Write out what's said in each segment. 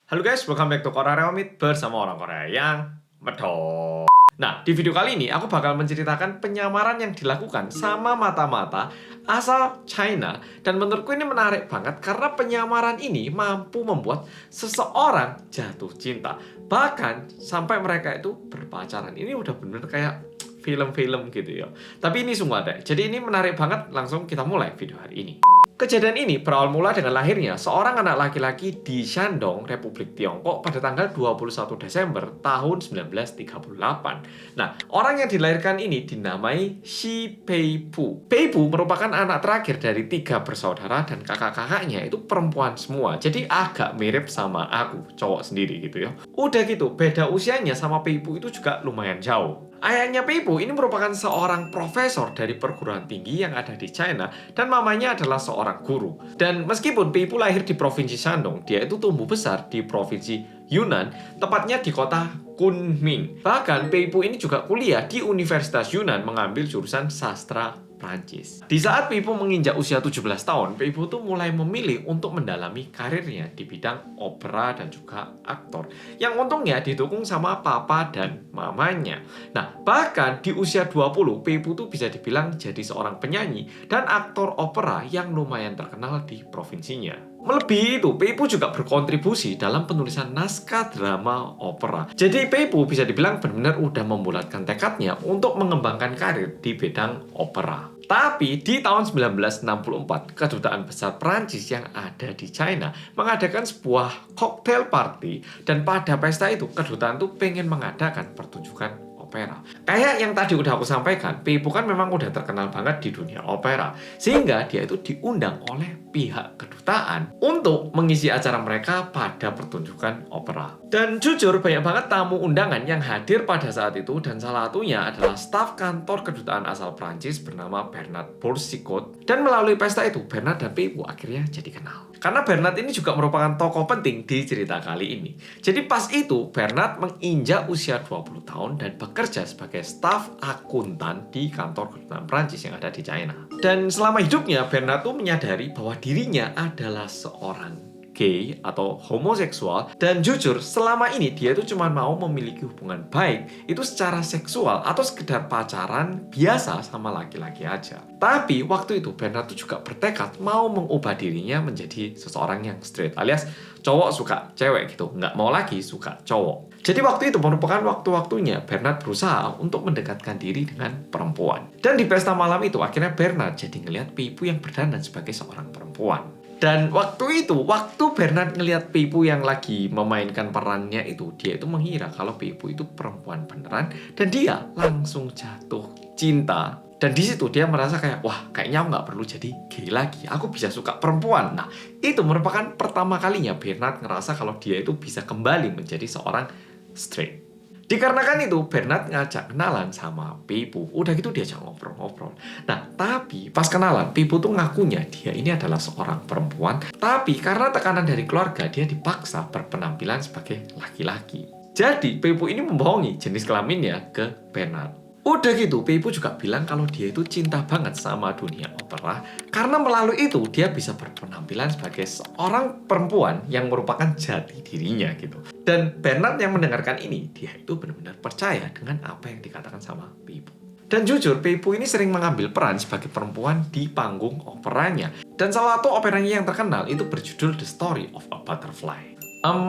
Halo guys, welcome back to Korea Remit bersama orang Korea yang medok. Nah, di video kali ini aku bakal menceritakan penyamaran yang dilakukan sama mata-mata asal China. Dan menurutku ini menarik banget karena penyamaran ini mampu membuat seseorang jatuh cinta. Bahkan sampai mereka itu berpacaran. Ini udah bener kayak film-film gitu ya. Tapi ini sungguh ada. Jadi ini menarik banget, langsung kita mulai video hari ini. Kejadian ini berawal mula dengan lahirnya seorang anak laki-laki di Shandong, Republik Tiongkok pada tanggal 21 Desember tahun 1938. Nah, orang yang dilahirkan ini dinamai Shi Peipu. Peipu merupakan anak terakhir dari 3 bersaudara dan kakak-kakaknya itu perempuan semua. Jadi agak mirip sama aku, cowok sendiri gitu ya. Udah gitu, beda usianya sama Peipu itu juga lumayan jauh. Ayahnya Peipu ini merupakan seorang profesor dari perguruan tinggi yang ada di China dan mamanya adalah seorang guru. Dan meskipun Peipu lahir di provinsi Shandong, dia itu tumbuh besar di provinsi Yunnan, tepatnya di kota Kunming. Bahkan Peipu ini juga kuliah di Universitas Yunnan mengambil jurusan sastra Prancis. Di saat Peipu menginjak usia 17 tahun, Peipu tuh mulai memilih untuk mendalami karirnya di bidang opera dan juga aktor. Yang untungnya didukung sama papa dan mamanya. Nah, bahkan di usia 20, Peipu tuh bisa dibilang jadi seorang penyanyi dan aktor opera yang lumayan terkenal di provinsinya. Melebihi itu, Peipu juga berkontribusi dalam penulisan naskah drama opera. Jadi Peipu bisa dibilang benar-benar udah membulatkan tekadnya untuk mengembangkan karir di bidang opera. Tapi di tahun 1964, Kedutaan Besar Prancis yang ada di China mengadakan sebuah cocktail party, dan pada pesta itu kedutaan tuh pengen mengadakan pertunjukan opera. Kayak yang tadi udah aku sampaikan, Peipu kan memang udah terkenal banget di dunia opera, sehingga dia itu diundang oleh pihak kedutaan untuk mengisi acara mereka pada pertunjukan opera. Dan jujur banyak banget tamu undangan yang hadir pada saat itu, dan salah satunya adalah staf kantor kedutaan asal Prancis bernama Bernard Boursicotte. Dan melalui pesta itu, Bernard dan Peipu akhirnya jadi kenal. Karena Bernard ini juga merupakan tokoh penting di cerita kali ini. Jadi pas itu, Bernard menginjak usia 20 tahun dan bekerja sebagai staf akuntan di kantor kedutaan Prancis yang ada di China. Dan selama hidupnya, Bernard tuh menyadari bahwa dirinya adalah seorang gay atau homoseksual, dan jujur selama ini dia itu cuma mau memiliki hubungan baik itu secara seksual atau sekedar pacaran biasa sama laki-laki aja. Tapi waktu itu Bernard tuh juga bertekad mau mengubah dirinya menjadi seseorang yang straight, alias cowok suka cewek gitu, nggak mau lagi suka cowok. Jadi waktu itu merupakan waktu-waktunya Bernard berusaha untuk mendekatkan diri dengan perempuan. Dan di pesta malam itu akhirnya Bernard jadi ngelihat Peipu yang berdandan sebagai seorang perempuan. Dan waktu itu, waktu Bernard ngelihat Peipu yang lagi memainkan perannya itu, dia itu mengira kalau Peipu itu perempuan beneran, dan dia langsung jatuh cinta. Dan di situ dia merasa kayak, wah, kayaknya aku nggak perlu jadi gay lagi, aku bisa suka perempuan. Nah, itu merupakan pertama kalinya Bernard ngerasa kalau dia itu bisa kembali menjadi seorang straight. Dikarenakan itu, Bernard ngajak kenalan sama Peipu. Udah gitu diajak ngobrol-ngobrol. Nah, tapi pas kenalan, Peipu tuh ngakunya dia ini adalah seorang perempuan. Tapi karena tekanan dari keluarga, dia dipaksa berpenampilan sebagai laki-laki. Jadi, Peipu ini membohongi jenis kelaminnya ke Bernard. Udah gitu, Peipu juga bilang kalau dia itu cinta banget sama dunia opera. Karena melalui itu, dia bisa berpenampilan sebagai seorang perempuan yang merupakan jati dirinya gitu. Dan Bernard yang mendengarkan ini, dia itu benar-benar percaya dengan apa yang dikatakan sama Peipu. Dan jujur, Peipu ini sering mengambil peran sebagai perempuan di panggung operanya. Dan salah satu operanya yang terkenal itu berjudul The Story of a Butterfly.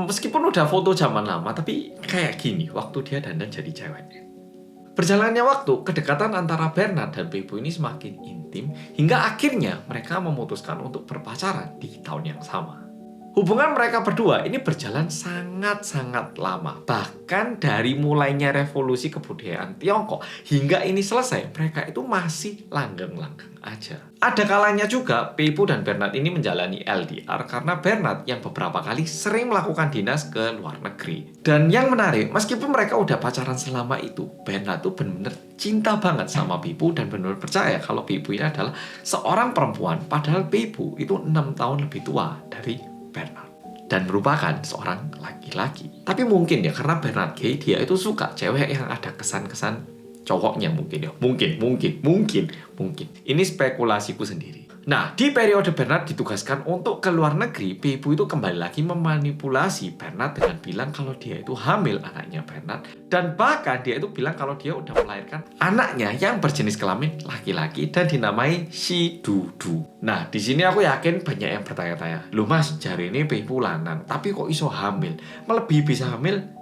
Meskipun udah foto zaman lama, tapi kayak gini waktu dia dandan jadi cewek. Berjalannya waktu, kedekatan antara Bernard dan Peipu ini semakin intim, hingga akhirnya mereka memutuskan untuk berpacaran di tahun yang sama. Hubungan mereka berdua ini berjalan sangat-sangat lama. Bahkan dari mulainya revolusi kebudayaan Tiongkok hingga ini selesai, mereka itu masih langgeng-langgeng aja. Ada kalanya juga Peipu dan Bernard ini menjalani LDR karena Bernard yang beberapa kali sering melakukan dinas ke luar negeri. Dan yang menarik, meskipun mereka udah pacaran selama itu, Bernard tuh benar-benar cinta banget sama Peipu dan benar-benar percaya kalau Peipu ini adalah seorang perempuan, padahal Peipu itu 6 tahun lebih tua dari Bernard dan merupakan seorang laki-laki. Tapi mungkin ya karena Bernard gay, dia itu suka cewek yang ada kesan-kesan cowoknya mungkin ya. Mungkin. Ini spekulasiku sendiri. Nah, di periode Bernard ditugaskan untuk ke luar negeri, Peipu itu kembali lagi memanipulasi Bernard dengan bilang kalau dia itu hamil anaknya Bernard. Dan bahkan dia itu bilang kalau dia udah melahirkan anaknya yang berjenis kelamin laki-laki dan dinamai si Dudu. Nah, di sini aku yakin banyak yang bertanya-tanya, "Loh Mas, jari ini Peipu lanang, tapi kok iso hamil? Melebihi bisa hamil?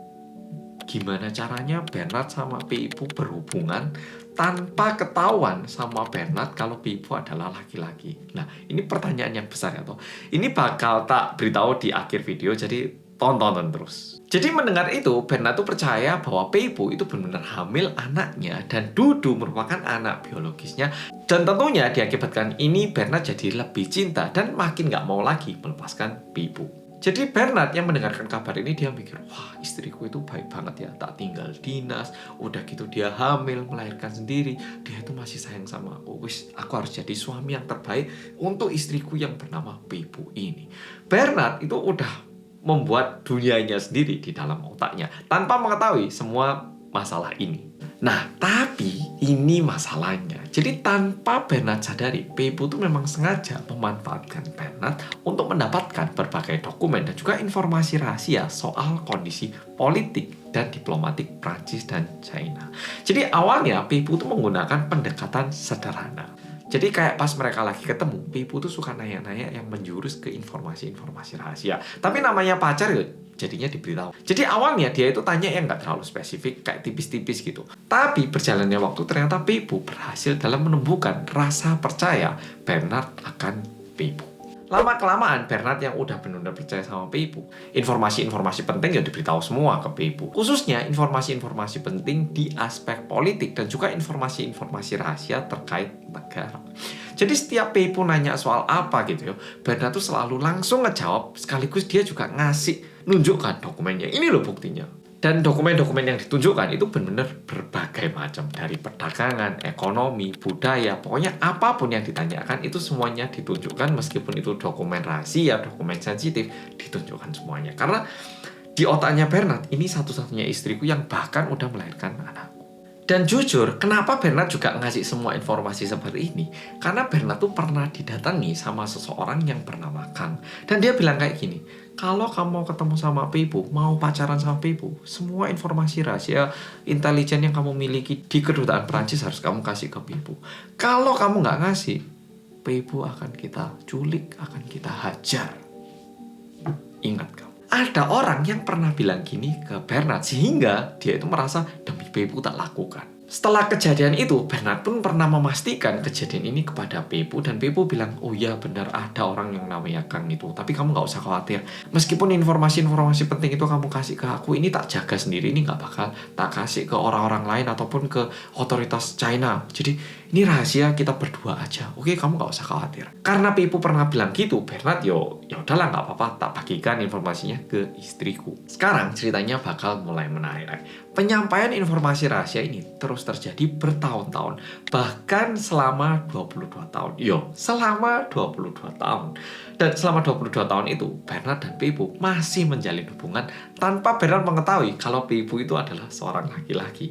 Gimana caranya Bernard sama Peipu berhubungan tanpa ketahuan sama Bernard kalau Peipu adalah laki-laki?" Nah, ini pertanyaan yang besar ya toh. Ini bakal tak beritahu di akhir video, jadi tonton terus. Jadi mendengar itu, Bernard tuh percaya bahwa Peipu itu benar-benar hamil anaknya dan Dudu merupakan anak biologisnya. Dan tentunya diakibatkan ini Bernard jadi lebih cinta dan makin gak mau lagi melepaskan Peipu. Jadi Bernard yang mendengarkan kabar ini dia mikir, wah istriku itu baik banget ya, tak tinggal dinas, udah gitu dia hamil, melahirkan sendiri, dia itu masih sayang sama aku, aku harus jadi suami yang terbaik untuk istriku yang bernama Peipu ini. Bernard itu udah membuat dunianya sendiri di dalam otaknya, tanpa mengetahui semua masalah ini. Nah, tapi ini masalahnya. Jadi tanpa Bernard sadari, Peipu itu memang sengaja memanfaatkan Bernard untuk mendapatkan berbagai dokumen dan juga informasi rahasia soal kondisi politik dan diplomatik Prancis dan China. Jadi awalnya Peipu itu menggunakan pendekatan sederhana. Jadi kayak pas mereka lagi ketemu, Peipu tuh suka nanya-nanya yang menjurus ke informasi-informasi rahasia. Tapi namanya pacar ya, jadinya diberitahu. Jadi awalnya dia itu tanya yang nggak terlalu spesifik, kayak tipis-tipis gitu. Tapi berjalannya waktu ternyata Peipu berhasil dalam menumbuhkan rasa percaya Bernard akan Peipu. Lama-kelamaan Bernard yang udah benar-benar percaya sama Peipu, informasi-informasi penting ya diberitahu semua ke Peipu. Khususnya informasi-informasi penting di aspek politik dan juga informasi-informasi rahasia terkait negara. Jadi setiap Peipu nanya soal apa gitu ya, Bernard tuh selalu langsung ngejawab, sekaligus dia juga nunjukkan dokumennya. Ini loh buktinya. Dan dokumen-dokumen yang ditunjukkan itu benar-benar berbagai macam, dari perdagangan, ekonomi, budaya, pokoknya apapun yang ditanyakan itu semuanya ditunjukkan, meskipun itu dokumen rahasia, dokumen sensitif, ditunjukkan semuanya. Karena di otaknya Bernard, ini satu-satunya istriku yang bahkan udah melahirkan anakku. Dan jujur, kenapa Bernard juga ngasih semua informasi seperti ini? Karena Bernard tuh pernah didatangi sama seseorang yang bernama Kang. Dan dia bilang kayak gini, kalau kamu mau ketemu sama Peipu, mau pacaran sama Peipu, semua informasi rahasia intelijen yang kamu miliki di kedutaan Prancis harus kamu kasih ke Peipu. Kalau kamu nggak ngasih, Peipu akan kita culik, akan kita hajar. Ingat kamu. Ada orang yang pernah bilang gini ke Bernard, sehingga dia itu merasa demi Peipu tak lakukan. Setelah kejadian itu, Bernard pun pernah memastikan kejadian ini kepada Peipu, dan Peipu bilang, oh iya benar ada orang yang namanya Kang itu, tapi kamu nggak usah khawatir. Meskipun informasi-informasi penting itu kamu kasih ke aku, ini tak jaga sendiri, ini nggak bakal tak kasih ke orang-orang lain ataupun ke otoritas China. Jadi ini rahasia kita berdua aja, oke kamu nggak usah khawatir. Karena Peipu pernah bilang gitu, Bernard ya udahlah nggak apa-apa, tak bagikan informasinya ke istriku. Sekarang ceritanya bakal mulai menarik. Penyampaian informasi rahasia ini terus terjadi bertahun-tahun, bahkan selama 22 tahun. Selama 22 tahun. Dan selama 22 tahun itu, Bernard dan Peipu masih menjalin hubungan tanpa Bernard mengetahui kalau Peipu itu adalah seorang laki-laki.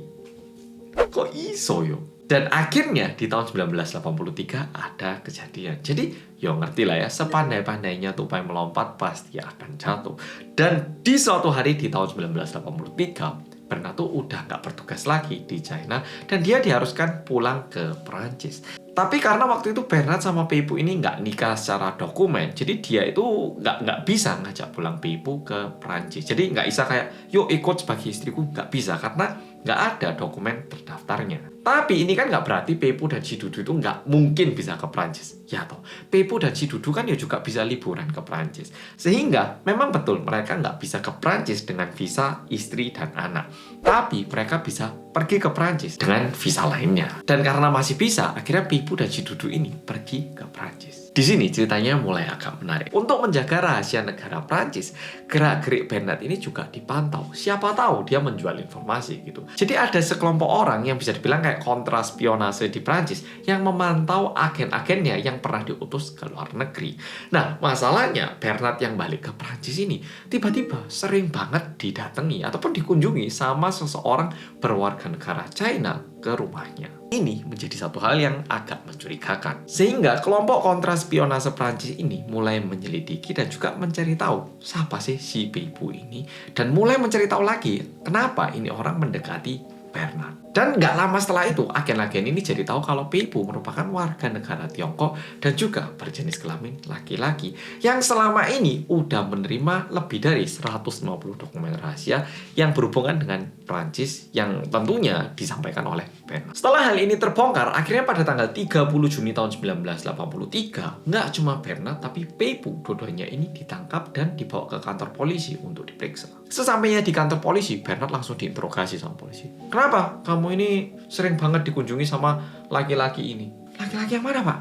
Kok iso yo? Dan akhirnya di tahun 1983 ada kejadian. Jadi ngerti lah ya, sepandai-pandainya tupai melompat pasti akan jatuh. Dan di suatu hari di tahun 1983, Bernard tuh udah nggak bertugas lagi di China dan dia diharuskan pulang ke Perancis. Tapi karena waktu itu Bernard sama Peipu ini nggak nikah secara dokumen, jadi dia itu nggak bisa ngajak pulang Peipu ke Perancis. Jadi nggak bisa kayak, yuk ikut sebagai istriku, nggak bisa karena nggak ada dokumen terdaftarnya. Tapi ini kan nggak berarti Peipu dan si Dudu itu nggak mungkin bisa ke Perancis. Ya toh, Peipu dan si Dudu kan ya juga bisa liburan ke Perancis. Sehingga memang betul mereka nggak bisa ke Perancis dengan visa istri dan anak. Tapi mereka bisa pergi ke Perancis dengan visa lainnya. Dan karena masih bisa, akhirnya Peipu dan si Dudu ini pergi ke Perancis. Di sini ceritanya mulai agak menarik. Untuk menjaga rahasia negara Prancis, gerak-gerik Bernard ini juga dipantau. Siapa tahu dia menjual informasi gitu. Jadi ada sekelompok orang yang bisa dibilang kayak kayak kontraspionase di Prancis yang memantau agen-agennya yang pernah diutus ke luar negeri. Nah, masalahnya Bernard yang balik ke Prancis ini tiba-tiba sering banget didatangi ataupun dikunjungi sama seseorang berwarga negara China ke rumahnya. Ini menjadi satu hal yang agak mencurigakan. Sehingga kelompok kontraspionase Prancis ini mulai menyelidiki dan juga mencari tahu siapa sih si Peipu ini, dan mulai mencari tahu lagi kenapa ini orang mendekati Bernard. Dan nggak lama setelah itu, agen-agen ini jadi tahu kalau Peipu merupakan warga negara Tiongkok dan juga berjenis kelamin laki-laki yang selama ini udah menerima lebih dari 150 dokumen rahasia yang berhubungan dengan Prancis yang tentunya disampaikan oleh Bernard. Setelah hal ini terbongkar, akhirnya pada tanggal 30 Juni tahun 1983, nggak cuma Bernard tapi Peipu dua-duanya ini ditangkap dan dibawa ke kantor polisi untuk diperiksa. Sesampainya di kantor polisi, Bernard langsung diinterogasi sama polisi. Kenapa kamu ini sering banget dikunjungi sama laki-laki ini? Laki-laki yang mana, Pak?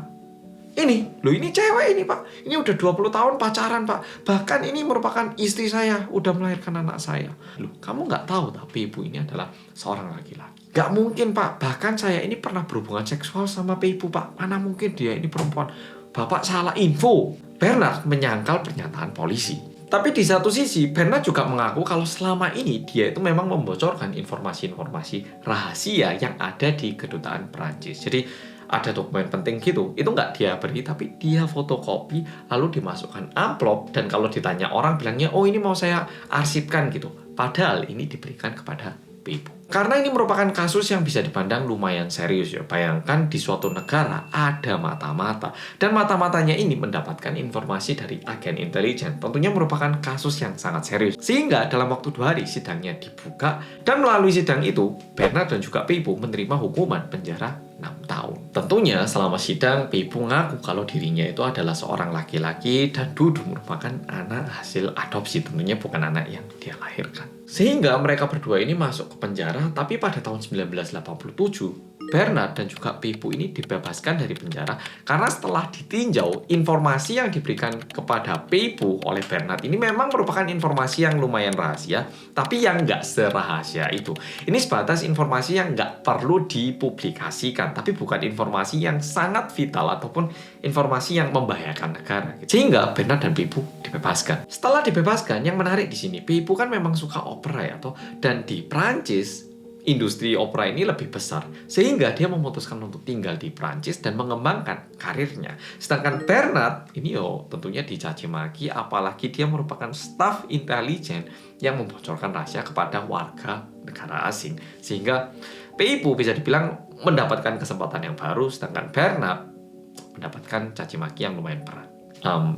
Ini, loh ini cewek ini, Pak. Ini udah 20 tahun pacaran, Pak. Bahkan ini merupakan istri saya, udah melahirkan anak saya. Loh, kamu nggak tahu tapi ibu ini adalah seorang laki-laki. Nggak mungkin, Pak. Bahkan saya ini pernah berhubungan seksual sama Peipu, Pak. Mana mungkin dia ini perempuan. Bapak salah info. Bernard menyangkal pernyataan polisi. Tapi di satu sisi, Bernard juga mengaku kalau selama ini dia itu memang membocorkan informasi-informasi rahasia yang ada di kedutaan Prancis. Jadi ada dokumen penting gitu, itu nggak dia beri, tapi dia fotokopi lalu dimasukkan amplop, dan kalau ditanya orang bilangnya, oh ini mau saya arsipkan gitu. Padahal ini diberikan kepada Peipu. Karena ini merupakan kasus yang bisa dipandang lumayan serius ya. Bayangkan di suatu negara ada mata-mata, dan mata-matanya ini mendapatkan informasi dari agen intelijen. Tentunya merupakan kasus yang sangat serius. Sehingga dalam waktu 2 hari sidangnya dibuka, dan melalui sidang itu Bernard dan juga Peipu menerima hukuman penjara 6 tahun. Tentunya selama sidang Peipu ngaku kalau dirinya itu adalah seorang laki-laki dan Dudu merupakan anak hasil adopsi, tentunya bukan anak yang dia lahirkan. Sehingga mereka berdua ini masuk ke penjara, tapi pada tahun 1987 Bernard dan juga Peipu ini dibebaskan dari penjara karena setelah ditinjau informasi yang diberikan kepada Peipu oleh Bernard ini memang merupakan informasi yang lumayan rahasia, tapi yang nggak serahasia itu. Ini sebatas informasi yang nggak perlu dipublikasikan, tapi bukan informasi yang sangat vital ataupun informasi yang membahayakan negara. Sehingga Bernard dan Peipu dibebaskan. Setelah dibebaskan, yang menarik di sini, Peipu kan memang suka opera ya, dan di Prancis industri opera ini lebih besar, sehingga dia memutuskan untuk tinggal di Prancis dan mengembangkan karirnya. Sedangkan Bernard ini tentunya dicaci maki, apalagi dia merupakan staf intelijen yang membocorkan rahasia kepada warga negara asing, sehingga Peipu bisa dibilang mendapatkan kesempatan yang baru, sedangkan Bernard mendapatkan caci maki yang lumayan berat.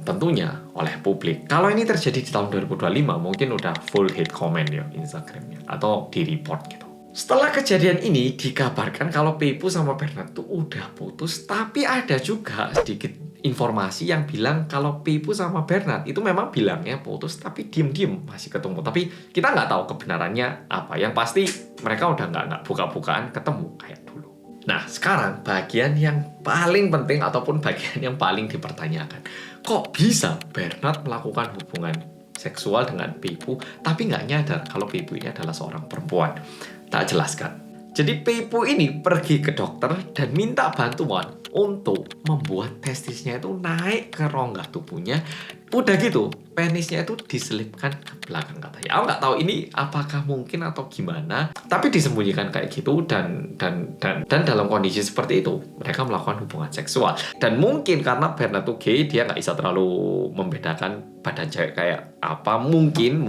Tentunya oleh publik. Kalau ini terjadi di tahun 2025, mungkin udah full hate comment ya Instagramnya, atau di report gitu. Setelah kejadian ini dikabarkan kalau Peipu sama Bernard tuh udah putus, tapi ada juga sedikit informasi yang bilang kalau Peipu sama Bernard itu memang bilangnya putus, tapi diem-diem masih ketemu. Tapi kita nggak tahu kebenarannya apa. Yang pasti mereka udah nggak buka-bukaan ketemu kayak dulu. Nah, sekarang bagian yang paling penting ataupun bagian yang paling dipertanyakan. Kok bisa Bernard melakukan hubungan seksual dengan Peipu tapi nggak nyadar kalau Peipu ini adalah seorang perempuan? Tak jelaskan. Jadi Peipu ini pergi ke dokter dan minta bantuan untuk membuat testisnya itu naik ke rongga tubuhnya. Udah gitu, penisnya itu diselipkan ke belakang katanya. Aku nggak tahu ini apakah mungkin atau gimana, tapi disembunyikan kayak gitu, dan dalam kondisi seperti itu mereka melakukan hubungan seksual. Dan mungkin karena Bernard tuh gay, dia nggak bisa terlalu membedakan badan cewek kayak apa, mungkin,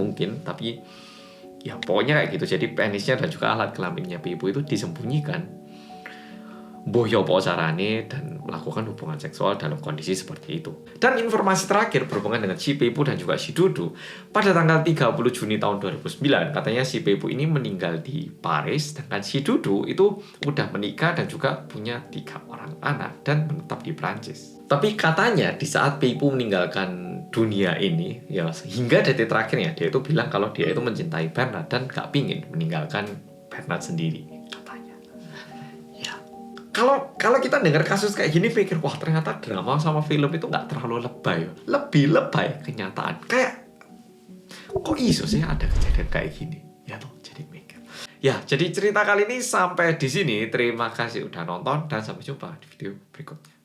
tapi ya pokoknya kayak gitu. Jadi penisnya dan juga alat kelaminnya Peipu itu disembunyikan. Boyo po carane dan melakukan hubungan seksual dalam kondisi seperti itu. Dan informasi terakhir berhubungan dengan si Peipu dan juga si Dudu. Pada tanggal 30 Juni tahun 2009, katanya si Peipu ini meninggal di Paris, sedangkan si Dudu itu udah menikah dan juga punya 3 orang anak dan menetap di Prancis. Tapi katanya di saat Peipu meninggalkan dunia ini, ya hingga detik terakhirnya dia itu bilang kalau dia itu mencintai Bernard dan gak pingin meninggalkan Bernard sendiri, katanya. Ya, kalau kita dengar kasus kayak gini pikir, wah ternyata drama sama film itu gak terlalu lebay, lebih lebay kenyataan. Kayak kok iso sih ada kejadian kayak gini, ya toh, jadi mikir. Ya, jadi cerita kali ini sampai di sini. Terima kasih udah nonton dan sampai jumpa di video berikutnya.